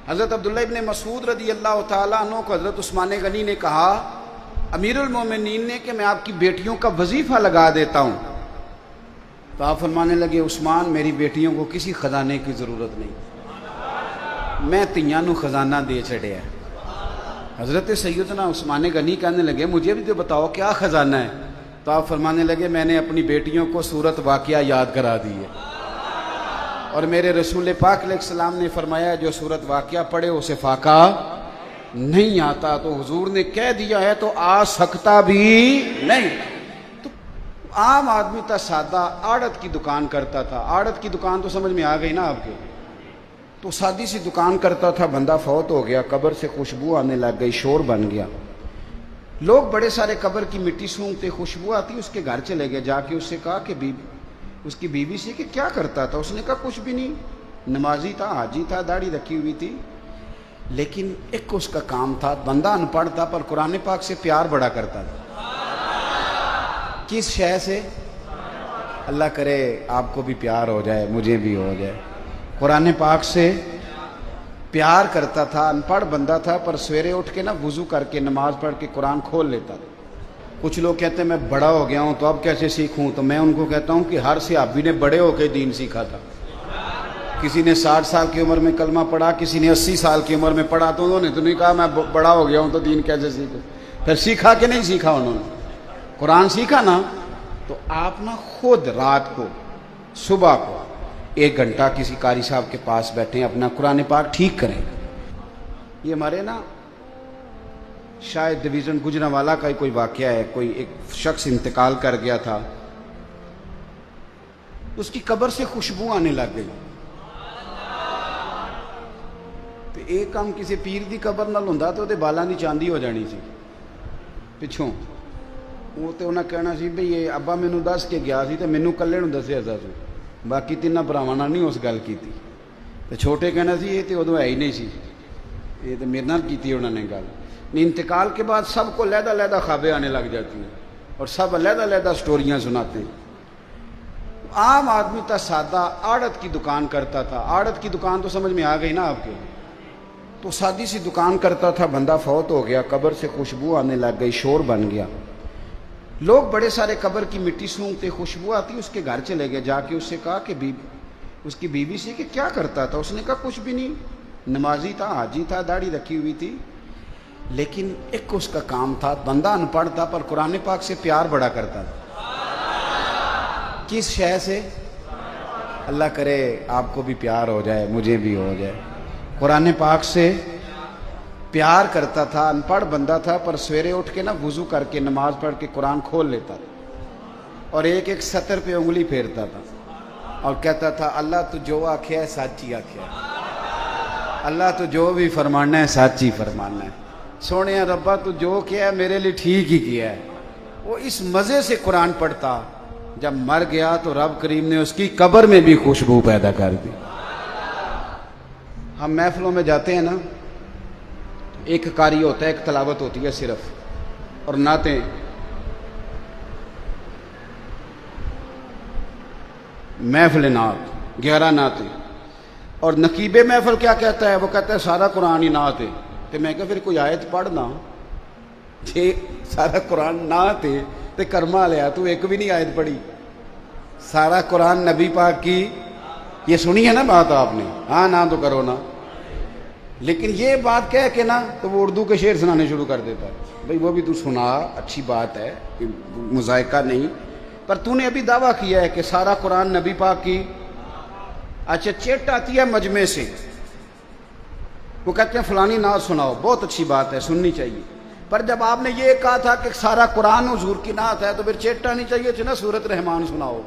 حضرت عبداللہ ابن مسعود رضی اللہ تعالیٰ عنہ کو حضرت عثمان غنی نے کہا امیر المومنین نے کہ میں آپ کی بیٹیوں کا وظیفہ لگا دیتا ہوں، تو آپ فرمانے لگے عثمان میری بیٹیوں کو کسی خزانے کی ضرورت نہیں، میں تیاں نو خزانہ دے چھڑیا ہے۔ حضرت سیدنا عثمان غنی کہنے لگے مجھے بھی تو بتاؤ کیا خزانہ ہے، تو آپ فرمانے لگے میں نے اپنی بیٹیوں کو سورت واقعہ یاد کرا دی ہے، اور میرے رسول پاک علیہ السلام نے فرمایا جو سورت واقعہ پڑھے اسے فاقہ نہیں آتا، تو حضور نے کہہ دیا ہے تو آ سکتا بھی نہیں۔ تو عام آدمی تھا، سادہ، آڑت کی دکان کرتا تھا، آڑت کی دکان تو سمجھ میں آ گئی نا آپ کے، تو سادی سی دکان کرتا تھا، بندہ فوت ہو گیا، قبر سے خوشبو آنے لگ گئی، شور بن گیا، لوگ بڑے سارے قبر کی مٹی سونگتے، خوشبو آتی، اس کے گھر چلے گئے، جا کے اس سے کہا کہ اس کی بیوی سے کہ کیا کرتا تھا؟ اس نے کہا کچھ بھی نہیں، نمازی تھا، حاجی تھا، داڑھی رکھی ہوئی تھی، لیکن ایک اس کا کام تھا، بندہ ان پڑھ تھا پر قرآن پاک سے پیار بڑا کرتا تھا۔ کس شے سے؟ اللہ کرے آپ کو بھی پیار ہو جائے، مجھے بھی ہو جائے۔ قرآن پاک سے پیار کرتا تھا، ان پڑھ بندہ تھا، پر سویرے اٹھ کے نا وضو کر کے نماز پڑھ کے قرآن کھول لیتا تھا۔ کچھ لوگ کہتے ہیں میں بڑا ہو گیا ہوں تو اب کیسے سیکھوں، تو میں ان کو کہتا ہوں کہ ہر صحابی نے بڑے ہو کے دین سیکھا تھا۔ کسی نے 60 سال کی عمر میں کلمہ پڑھا، کسی نے 80 سال کی عمر میں پڑھا، تو انہوں نے تو نہیں کہا میں بڑا ہو گیا ہوں تو دین کیسے سیکھوں، پھر سیکھا کہ نہیں سیکھا؟ انہوں نے قرآن سیکھا نا۔ تو آپ نا خود رات کو صبح کو 1 گھنٹہ کسی قاری صاحب کے پاس بیٹھیں، اپنا قرآن پاک ٹھیک کریں۔ یہ ہمارے نا شاید ڈویژن گجرانوالہ کا ہی کوئی واقعہ ہے، کوئی ایک شخص انتقال کر گیا تھا، اس کی قبر سے خوشبو آنے لگ گئی، تو ایک کام کسی پیر دی قبر نال ہوندا تو دے بالاں دی چاندی ہو جانی سی پچھوں، وہ تو انہاں کہنا سی بھئی یہ ابا مینوں دس کے گیا سی تے مینوں کلے نوں دسیا سی، باقی تیناں بھراواں نال نہیں اس گل کیتی، تے چھوٹے کہنا سی یہ تے ادوں ہے ہی نہیں سی، یہ تو میرے نال کیتی انہوں نے گل۔ انتقال کے بعد سب کو علیحدہ علیحدہ خوابیں آنے لگ جاتی ہیں اور سب علیحدہ علیحدہ سٹوریاں سناتے ہیں۔ عام آدمی تھا، سادہ، آڑت کی دکان کرتا تھا، آڑت کی دکان تو سمجھ میں آ گئی نا آپ کے، تو سادی سی دکان کرتا تھا، بندہ فوت ہو گیا، قبر سے خوشبو آنے لگ گئی، شور بن گیا، لوگ بڑے سارے قبر کی مٹی سونگتے، خوشبو آتی، اس کے گھر چلے گئے، جا کے اس سے کہا کہ اس کی بیوی سے کہ کیا کرتا تھا؟ اس نے کہا کچھ بھی نہیں، نمازی تھا، حاجی تھا، داڑھی رکھی ہوئی تھی، لیکن ایک اس کا کام تھا، بندہ ان پڑھ تھا پر قرآن پاک سے پیار بڑا کرتا تھا۔ کس شے سے؟ اللہ کرے آپ کو بھی پیار ہو جائے، مجھے بھی ہو جائے۔ قرآن پاک سے پیار کرتا تھا، ان پڑھ بندہ تھا، پر سویرے اٹھ کے نا وضو کر کے نماز پڑھ کے قرآن کھول لیتا تھا، اور ایک ایک سطر پہ انگلی پھیرتا تھا اور کہتا تھا اللہ تو جو آکھیا ہے سچ ہی آکھیا ہے، اللہ تو جو بھی فرمانا ہے سچ ہی فرمانا ہے، سونے ربا تو جو کیا ہے میرے لیے ٹھیک ہی کیا ہے۔ وہ اس مزے سے قرآن پڑھتا، جب مر گیا تو رب کریم نے اس کی قبر میں بھی خوشبو پیدا کر دی۔ ہم محفلوں میں جاتے ہیں نا، ایک قاری ہوتا ہے، ایک تلاوت ہوتی ہے صرف، اور نعتیں، محفل نعت 11 نعتیں، اور نقیب محفل کیا کہتا ہے؟ وہ کہتا ہے سارا قرآن ہی نعت ہے، تو میں کہا پھر کوئی آیت پڑھنا، جی سارا قرآن نعت ہے تو کرما لیا تو ایک بھی نہیں آیت پڑھی، سارا قرآن نبی پاک کی، یہ سنی ہے نا بات آپ نے، ہاں نہ تو کرو نا، لیکن یہ بات کہہ کے نا تو وہ اردو کے شعر سنانے شروع کر دیتا ہے، بھئی وہ بھی تو سنا، اچھی بات ہے، مذائقہ نہیں، پر تو نے ابھی دعویٰ کیا ہے کہ سارا قرآن نبی پاک کی۔ اچھا چٹ آتی ہے مجمع سے، وہ کہتے ہیں فلانی نعت سناؤ، بہت اچھی بات ہے، سننی چاہیے، پر جب آپ نے یہ کہا تھا کہ سارا قرآن حضور کی نعت ہے تو پھر چٹ آنی چاہیے تھی نا سورۃ رحمان سناؤ،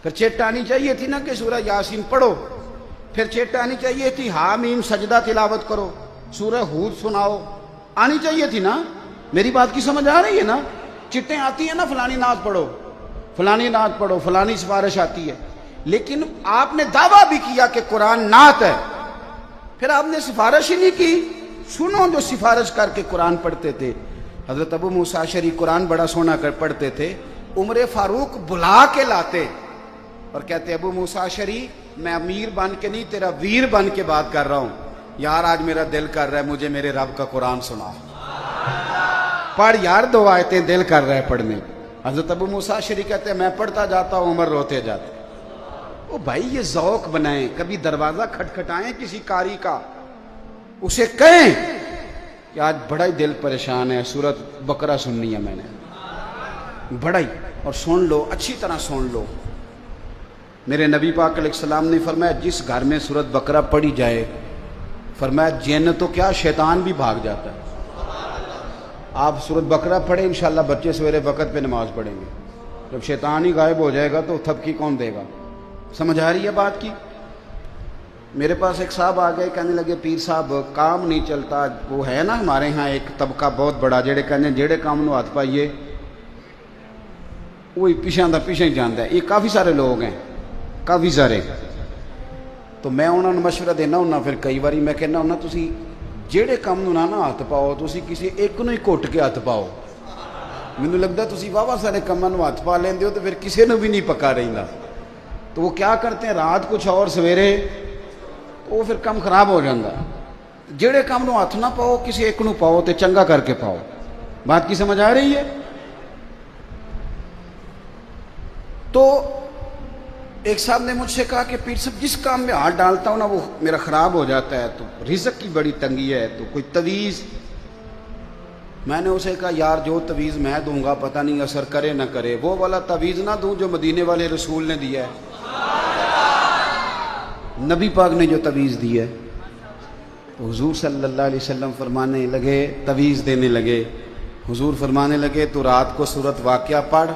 پھر چٹ آنی چاہیے تھی نا کہ سورہ یاسین پڑھو، پھر چٹ آنی چاہیے تھی حامیم سجدہ تلاوت کرو، سورہ ہود سناؤ، آنی چاہیے تھی نا۔ میری بات کی سمجھ آ رہی ہے نا؟ چٹیں آتی ہیں نا فلانی نعت پڑھو، فلانی نعت پڑھو، فلانی سفارش آتی ہے، لیکن آپ نے دعویٰ بھی کیا کہ قرآن نعت ہے، پھر آپ نے سفارش ہی نہیں کی۔ سنو جو سفارش کر کے قرآن پڑھتے تھے، حضرت ابو موسیٰ اشعری قرآن بڑا سونا کر پڑھتے تھے، عمر فاروق بلا کے لاتے اور کہتے ابو موسیٰ اشعری میں امیر بن کے نہیں تیرا ویر بن کے بات کر رہا ہوں. یار آج میرا دل کر رہا ہے مجھے میرے رب کا قرآن سنا. پڑھ یار 2 آیتیں دل کر رہا ہے پڑھنے. حضرت ابو موسیٰ اشعری کہتے ہیں میں پڑھتا جاتا ہوں عمر روتے جاتے. او بھائی یہ ذوق بنائیں, کبھی دروازہ کھٹکھٹائیں کسی قاری کا, اسے کہیں کہ آج بڑا ہی دل پریشان ہے, سورت بقرہ سننی ہے میں نے, بڑا ہی, اور سن لو اچھی طرح سن لو. میرے نبی پاک علیہ السلام نے فرمایا جس گھر میں سورت بقرہ پڑھی جائے, فرمایا جن تو کیا شیطان بھی بھاگ جاتا ہے. آپ سورت بقرہ پڑھیں انشاءاللہ بچے سویرے وقت پہ نماز پڑھیں گے. جب شیطان ہی غائب ہو جائے گا تو تھپکی کون دے گا؟ سمجھ آ رہی ہے بات کی؟ میرے پاس ایک صاحب آ گئے, کہنے لگے پیر صاحب کام نہیں چلتا. وہ ہے نا ہمارے ہاں ایک طبقہ بہت بڑا جڑے کہنے جڑے کام نو ہاتھ پائیے وہی پیچھے دا پیچھے ہی جانتا ہے. یہ کافی سارے لوگ ہیں, کافی سارے. تو میں انہوں نے مشورہ دینا ہونا, پھر کئی باری میں کہنا ہونا تسی جہے کام نو نہ ہاتھ پاؤ تسی کسی ایک نو ہی گھٹ کے ہاتھ پاؤ. مینوں لگتا تسی واہ سارے کاماں نو ہاتھ پا لیندے ہو تو پھر کسی نو بھی نہیں پکا رہندا. تو وہ کیا کرتے ہیں رات کچھ اور سویرے وہ پھر کام خراب ہو جاتا. جہے کام نو ہاتھ نہ پاؤ کسی ایک نو پاؤ تے چنگا کر کے پاؤ. بات کی سمجھ آ رہی ہے؟ تو ایک صاحب نے مجھ سے کہا کہ پیر صاحب جس کام میں ہاتھ ڈالتا ہوں نا وہ میرا خراب ہو جاتا ہے, تو رزق کی بڑی تنگی ہے, تو کوئی تویز. میں نے اسے کہا یار جو تویز میں دوں گا پتہ نہیں اثر کرے نہ کرے, وہ والا تویز نہ دوں جو مدینے والے رسول نے دیا ہے, نبی پاک نے جو تویز دی ہے. تو حضور صلی اللہ علیہ وسلم فرمانے لگے, تویز دینے لگے. حضور فرمانے لگے تو رات کو سورت واقعہ پڑھ,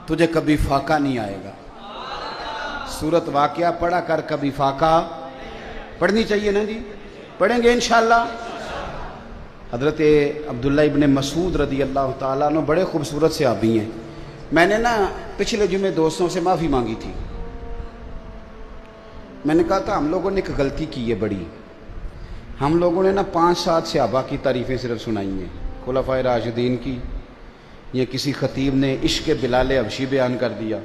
تجھے کبھی فاقہ نہیں آئے گا. سورت واقعہ پڑھا کر, کبھی فاقہ پڑھنی چاہیے نا جی, پڑھیں گے انشاءاللہ. حضرت عبداللہ ابن مسعود رضی اللہ تعالیٰ عنہ بڑے خوبصورت صحابی ہیں. میں نے نا پچھلے جمعے دوستوں سے معافی مانگی تھی. میں نے کہا تھا ہم لوگوں نے ایک غلطی کی ہے بڑی. ہم لوگوں نے نا 5-7 صحابہ کی تعریفیں صرف سنائی ہیں, خلفائے راشدین کی, یا کسی خطیب نے عشق بلال حبشی بیان کر دیا,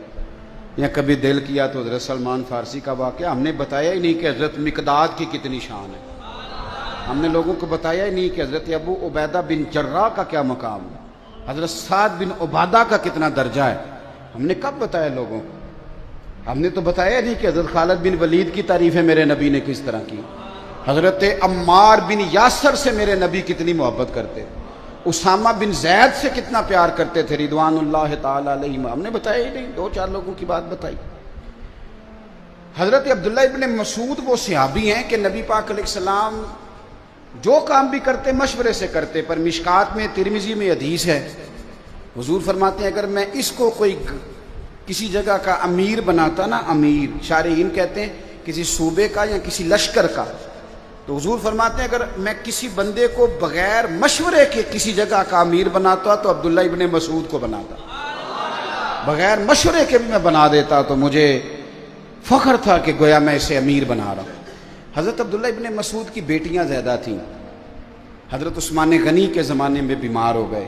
یا کبھی دل کیا تو حضرت سلمان فارسی کا واقعہ. ہم نے بتایا ہی نہیں کہ حضرت مقداد کی کتنی شان ہے. ہم نے لوگوں کو بتایا ہی نہیں کہ حضرت ابو عبیدہ بن جراح کا کیا مقام ہے, حضرت سعد بن عبادہ کا کتنا درجہ ہے. ہم نے کب بتایا لوگوں کو؟ ہم نے تو بتایا نہیں کہ حضرت خالد بن ولید کی تعریفیں میرے نبی نے کس طرح کی, حضرت عمار بن یاسر سے میرے نبی کتنی محبت کرتے, اسامہ بن زید سے کتنا پیار کرتے تھے رضوان اللہ تعالی علیہم. ہم نے بتایا ہی نہیں, 2-4 لوگوں کی بات بتائی. حضرت عبداللہ ابن مسعود وہ صحابی ہیں کہ نبی پاک علیہ السلام جو کام بھی کرتے مشورے سے کرتے. پر مشکات میں ترمذی میں حدیث ہے, حضور فرماتے ہیں اگر میں اس کو کوئی کسی جگہ کا امیر بناتا نا, امیر شارحین کہتے ہیں کسی صوبے کا یا کسی لشکر کا, تو حضور فرماتے ہیں اگر میں کسی بندے کو بغیر مشورے کے کسی جگہ کا امیر بناتا تو عبداللہ ابن مسعود کو بناتا. بغیر مشورے کے بھی میں بنا دیتا تو مجھے فخر تھا کہ گویا میں اسے امیر بنا رہا ہوں. حضرت عبداللہ ابن مسعود کی بیٹیاں زیادہ تھیں. حضرت عثمان غنی کے زمانے میں بیمار ہو گئے.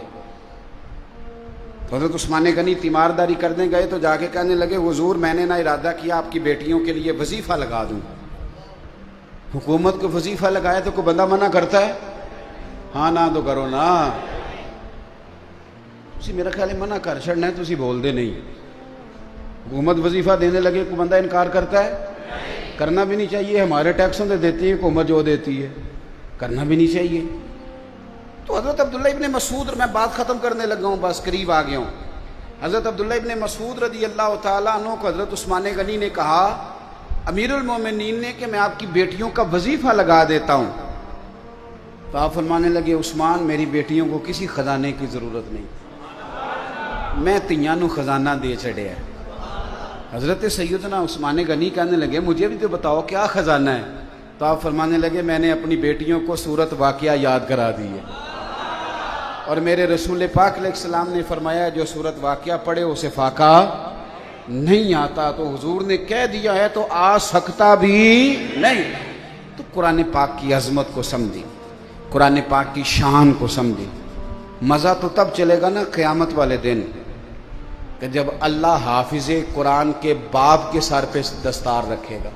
تو حضرت عثمان غنی تیمارداری کرنے گئے تو جا کے کہنے لگے حضور میں نے نہ ارادہ کیا آپ کی بیٹیوں کے لیے وظیفہ لگا دوں. حکومت کو وظیفہ لگایا تو کوئی بندہ منع کرتا ہے؟ ہاں نہ تو کرو نا. تسی میرا خیال ہے منع کر چھڑنا ہے, تسی بول دے نہیں. حکومت وظیفہ دینے لگے کوئی بندہ انکار کرتا ہے؟ کرنا بھی نہیں چاہیے. ہمارے ٹیکسوں سے دیتی ہے حکومت, جو دیتی ہے کرنا بھی نہیں چاہیے. تو حضرت عبداللہ ابن مسعود, میں بات ختم کرنے لگا ہوں, بس قریب آ گیا ہوں. حضرت عبداللہ ابن مسعود رضی اللہ تعالیٰ عنہ کو حضرت عثمان غنی نے کہا امیر المومنین نے کہ میں آپ کی بیٹیوں کا وظیفہ لگا دیتا ہوں. تو آپ فرمانے لگے عثمان میری بیٹیوں کو کسی خزانے کی ضرورت نہیں, میں تیاں نو خزانہ دے چڑھے ہے. حضرت سیدنا عثمان غنی کہنے لگے مجھے بھی تو بتاؤ کیا خزانہ ہے. تو آپ فرمانے لگے میں نے اپنی بیٹیوں کو سورت واقعہ یاد کرا دی ہے, اور میرے رسول پاک علیہ السلام نے فرمایا جو سورت واقعہ پڑھے اسے فاقہ نہیں آتا. تو حضور نے کہہ دیا ہے تو آ سکتا بھی نہیں. تو قرآن پاک کی عظمت کو سمجھی, قرآن پاک کی شان کو سمجھی. مزہ تو تب چلے گا نا قیامت والے دن. کہ جب اللہ حافظ قرآن کے باپ کے سر پہ دستار رکھے گا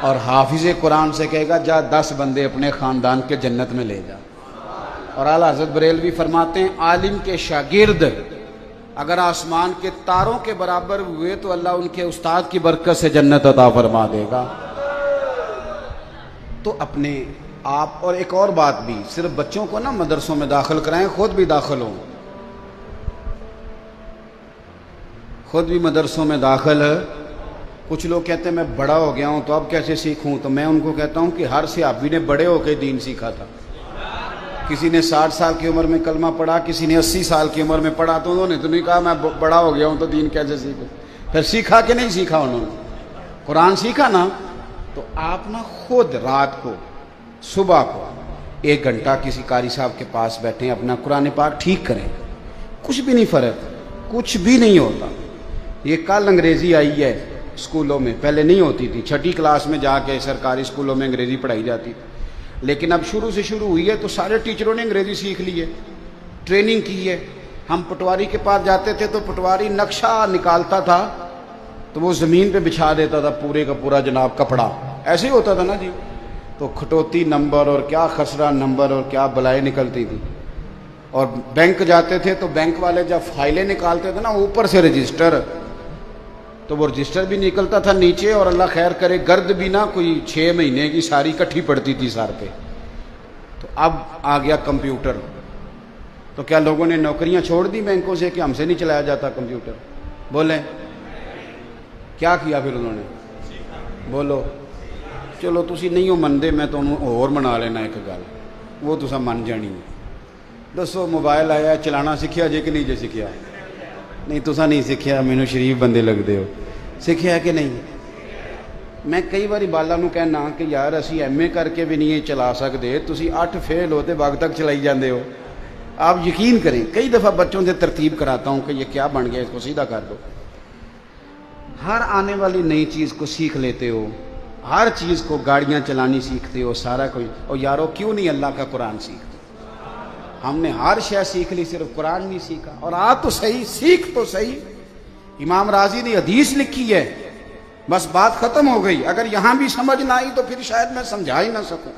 اور حافظ قرآن سے کہے گا جا 10 بندے اپنے خاندان کے جنت میں لے جا. اور اعلیٰ حضرت بریلوی فرماتے ہیں عالم کے شاگرد اگر آسمان کے تاروں کے برابر ہوئے تو اللہ ان کے استاد کی برکت سے جنت عطا فرما دے گا. تو اپنے آپ. اور ایک اور بات بھی، صرف بچوں کو نہ مدرسوں میں داخل کرائیں، خود بھی داخل ہوں، خود بھی مدرسوں میں داخل. کچھ لوگ کہتے ہیں میں بڑا ہو گیا ہوں تو اب کیسے سیکھوں، تو میں ان کو کہتا ہوں کہ ہر صحابی نے بڑے ہو کے دین سیکھا تھا. کسی نے 60 سال کی عمر میں کلمہ پڑھا، کسی نے 80 سال کی عمر میں پڑھا، تو انہوں نے تو نہیں کہا میں بڑا ہو گیا ہوں تو دین کیسے سیکھوں. پھر سیکھا کہ نہیں سیکھا، انہوں نے قرآن سیکھا نا. تو آپ نا خود رات کو صبح کو 1 گھنٹہ کسی قاری صاحب کے پاس بیٹھیں، اپنا قرآن پاک ٹھیک کریں، کچھ بھی نہیں فرق، کچھ بھی نہیں ہوتا. یہ کل انگریزی آئی ہے اسکولوں میں، پہلے نہیں ہوتی تھی. 6ٹھی کلاس میں جا کے سرکاری اسکولوں میں انگریزی پڑھائی جاتی تھی، لیکن اب شروع سے شروع ہوئی ہے تو سارے ٹیچروں نے انگریزی سیکھ لی ہے، ٹریننگ کی ہے. ہم پٹواری کے پاس جاتے تھے تو پٹواری نقشہ نکالتا تھا تو وہ زمین پہ بچھا دیتا تھا پورے کا پورا جناب کپڑا، ایسے ہی ہوتا تھا نا جی. تو کھٹوتی نمبر اور کیا خسرہ نمبر اور کیا بلائیں نکلتی تھی. اور بینک جاتے تھے تو بینک والے جب فائلیں نکالتے تھے نا اوپر سے رجسٹر، تو وہ رجسٹر بھی نکلتا تھا نیچے، اور اللہ خیر کرے گرد بھی نہ کوئی 6 مہینے کی ساری کٹھی پڑتی تھی سر پہ. تو اب آ گیا کمپیوٹر، تو کیا لوگوں نے نوکریاں چھوڑ دی بینکوں سے کہ ہم سے نہیں چلایا جاتا کمپیوٹر؟ بولیں کیا کیا پھر انہوں نے؟ بولو. چلو تسی نہیں ہو مندے، میں تو اور منا لینا ایک گل، وہ تسا من جانی ہے. دسو موبائل آیا چلانا سیکھیا جے کہ نہیں جے سیکھیا؟ نہیں تسا نہیں سیکھیا، مینوں شریف بندے لگدے ہو. سیکھیا کہ نہیں؟ میں کئی باری بالا نو کہنا کہ یار اسی ایم اے کر کے بھی نہیں چلا سکتے، تسی 8 فیل ہوتے وقت تک چلائی جاندے ہو. آپ یقین کریں کئی دفعہ بچوں سے ترتیب کراتا ہوں کہ یہ کیا بن گیا، اس کو سیدھا کر دو. ہر آنے والی نئی چیز کو سیکھ لیتے ہو، ہر چیز کو، گاڑیاں چلانی سیکھتے ہو، سارا کوئی. اور یارو کیوں نہیں اللہ کا قرآن سیکھتے؟ ہم نے ہر شے سیکھ لی، صرف قرآن نہیں سیکھا. اور آ تو صحیح، سیکھ تو صحیح. امام راضی نے حدیث لکھی ہے، بس بات ختم ہو گئی. اگر یہاں بھی سمجھ نہ آئی تو پھر شاید میں سمجھا ہی نہ سکوں.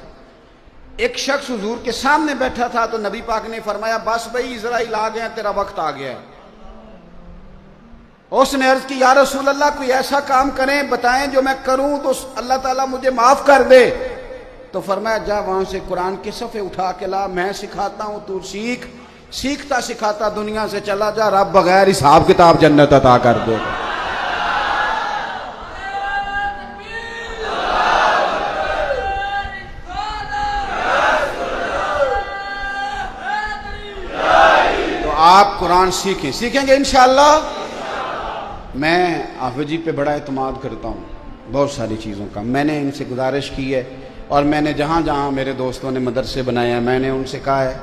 ایک شخص حضور کے سامنے بیٹھا تھا تو نبی پاک نے فرمایا بس بھائی اسرائیل آ گیا، تیرا وقت آ گیا. اس نے عرض کی یا رسول اللہ کوئی ایسا کام کریں بتائیں جو میں کروں تو اللہ تعالیٰ مجھے معاف کر دے. تو فرمایا جا وہاں سے قرآن کے صفحے اٹھا کے لا، میں سکھاتا ہوں، تو سیکھ. سیکھتا سکھاتا دنیا سے چلا جا، رب بغیر حساب کتاب جنت عطا کر دے. تو آپ قرآن سیکھیں، سیکھیں گے انشاءاللہ. میں حافظ جی پہ بڑا اعتماد کرتا ہوں بہت ساری چیزوں کا. میں نے ان سے گزارش کی ہے، اور میں نے جہاں جہاں میرے دوستوں نے مدرسے بنائے ہیں میں نے ان سے کہا ہے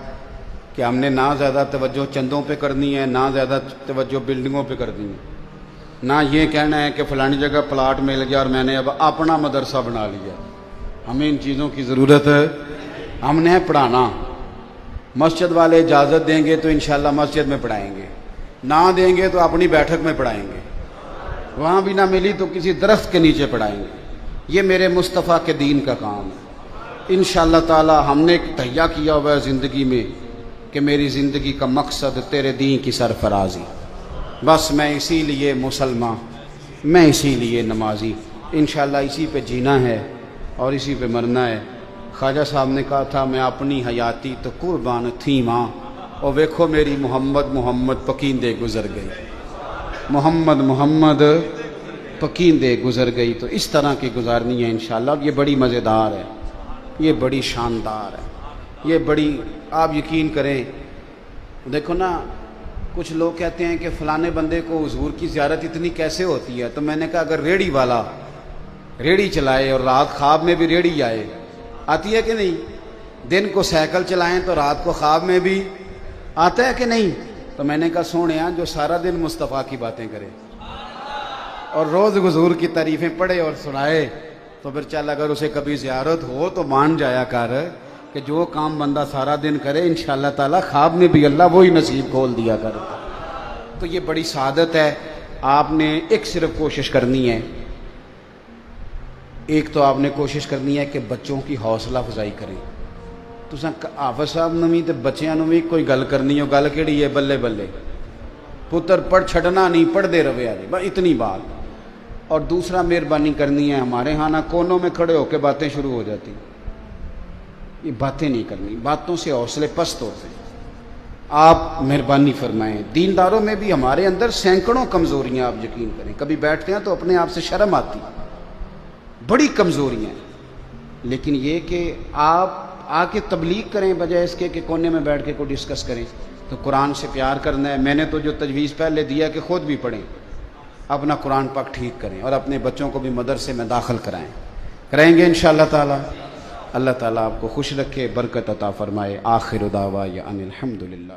کہ ہم نے نہ زیادہ توجہ چندوں پہ کرنی ہے، نہ زیادہ توجہ بلڈنگوں پہ کرنی ہے، نہ یہ کہنا ہے کہ فلانی جگہ پلاٹ مل گیا اور میں نے اب اپنا مدرسہ بنا لیا. ہمیں ان چیزوں کی ضرورت ہے. ہم نے پڑھانا، مسجد والے اجازت دیں گے تو انشاءاللہ مسجد میں پڑھائیں گے، نہ دیں گے تو اپنی بیٹھک میں پڑھائیں گے، وہاں بھی نہ ملی تو کسی درخت کے نیچے پڑھائیں گے. یہ میرے مصطفیٰ کے دین کا کام ہے. انشاءاللہ تعالی ہم نے ایک تہیہ کیا ہوا ہے زندگی میں کہ میری زندگی کا مقصد تیرے دین کی سرفرازی. بس میں اسی لیے مسلمان، میں اسی لیے نمازی. انشاءاللہ اسی پہ جینا ہے اور اسی پہ مرنا ہے. خواجہ صاحب نے کہا تھا میں اپنی حیاتی تو قربان تھی ماں، اور ویکھو میری محمد محمد پکیندے گزر گئی، محمد محمد پکیندے گزر گئی. تو اس طرح کی گزارنی ہے انشاءاللہ. یہ بڑی مزیدار ہے، یہ بڑی شاندار ہے، یہ بڑی، آپ یقین کریں. دیکھو نا کچھ لوگ کہتے ہیں کہ فلانے بندے کو حضور کی زیارت اتنی کیسے ہوتی ہے. تو میں نے کہا اگر ریڑھی والا ریڑھی چلائے اور رات خواب میں بھی ریڑھی آئے، آتی ہے کہ نہیں؟ دن کو سائیکل چلائیں تو رات کو خواب میں بھی آتا ہے کہ نہیں؟ تو میں نے کہا سونیا جو سارا دن مصطفیٰ کی باتیں کرے اور روز حضور کی تعریفیں پڑھے اور سنائے تو پھر چل اگر اسے کبھی زیارت ہو تو مان جایا کر کہ جو کام بندہ سارا دن کرے انشاءاللہ تعالی خواب میں بھی اللہ وہی نصیب کھول دیا کرتا. تو یہ بڑی سعادت ہے. آپ نے ایک صرف کوشش کرنی ہے، ایک تو آپ نے کوشش کرنی ہے کہ بچوں کی حوصلہ افزائی کریں. تساں حافظ صاحب نوں وی تے بچیاں نوں وی کوئی گل کرنی ہو، گل کیڑی ہے؟ بلے بلے پتر پڑھ چھڈنا نہیں، پڑھتے رہے آجے، بس اتنی بات. اور دوسرا مہربانی کرنی ہے، ہمارے ہاں نہ کونوں میں کھڑے ہو کے باتیں شروع ہو جاتی، یہ باتیں نہیں کرنی، باتوں سے حوصلے پست ہوتے ہیں. آپ مہربانی فرمائیں. دینداروں میں بھی ہمارے اندر سینکڑوں کمزوریاں، آپ یقین کریں. کبھی بیٹھتے ہیں تو اپنے آپ سے شرم آتی، بڑی کمزوریاں ہیں. لیکن یہ کہ آپ آ کے تبلیغ کریں بجائے اس کے کہ کونے میں بیٹھ کے کوئی ڈسکس کریں. تو قرآن سے پیار کرنا ہے. میں نے تو جو تجویز پہلے دیا کہ خود بھی پڑھیں، اپنا قرآن پاک ٹھیک کریں، اور اپنے بچوں کو بھی مدرسے میں داخل کرائیں گے انشاءاللہ تعالی. اللہ تعالیٰ آپ کو خوش رکھے، برکت عطا فرمائے. آخر دعوانا ان الحمدللہ.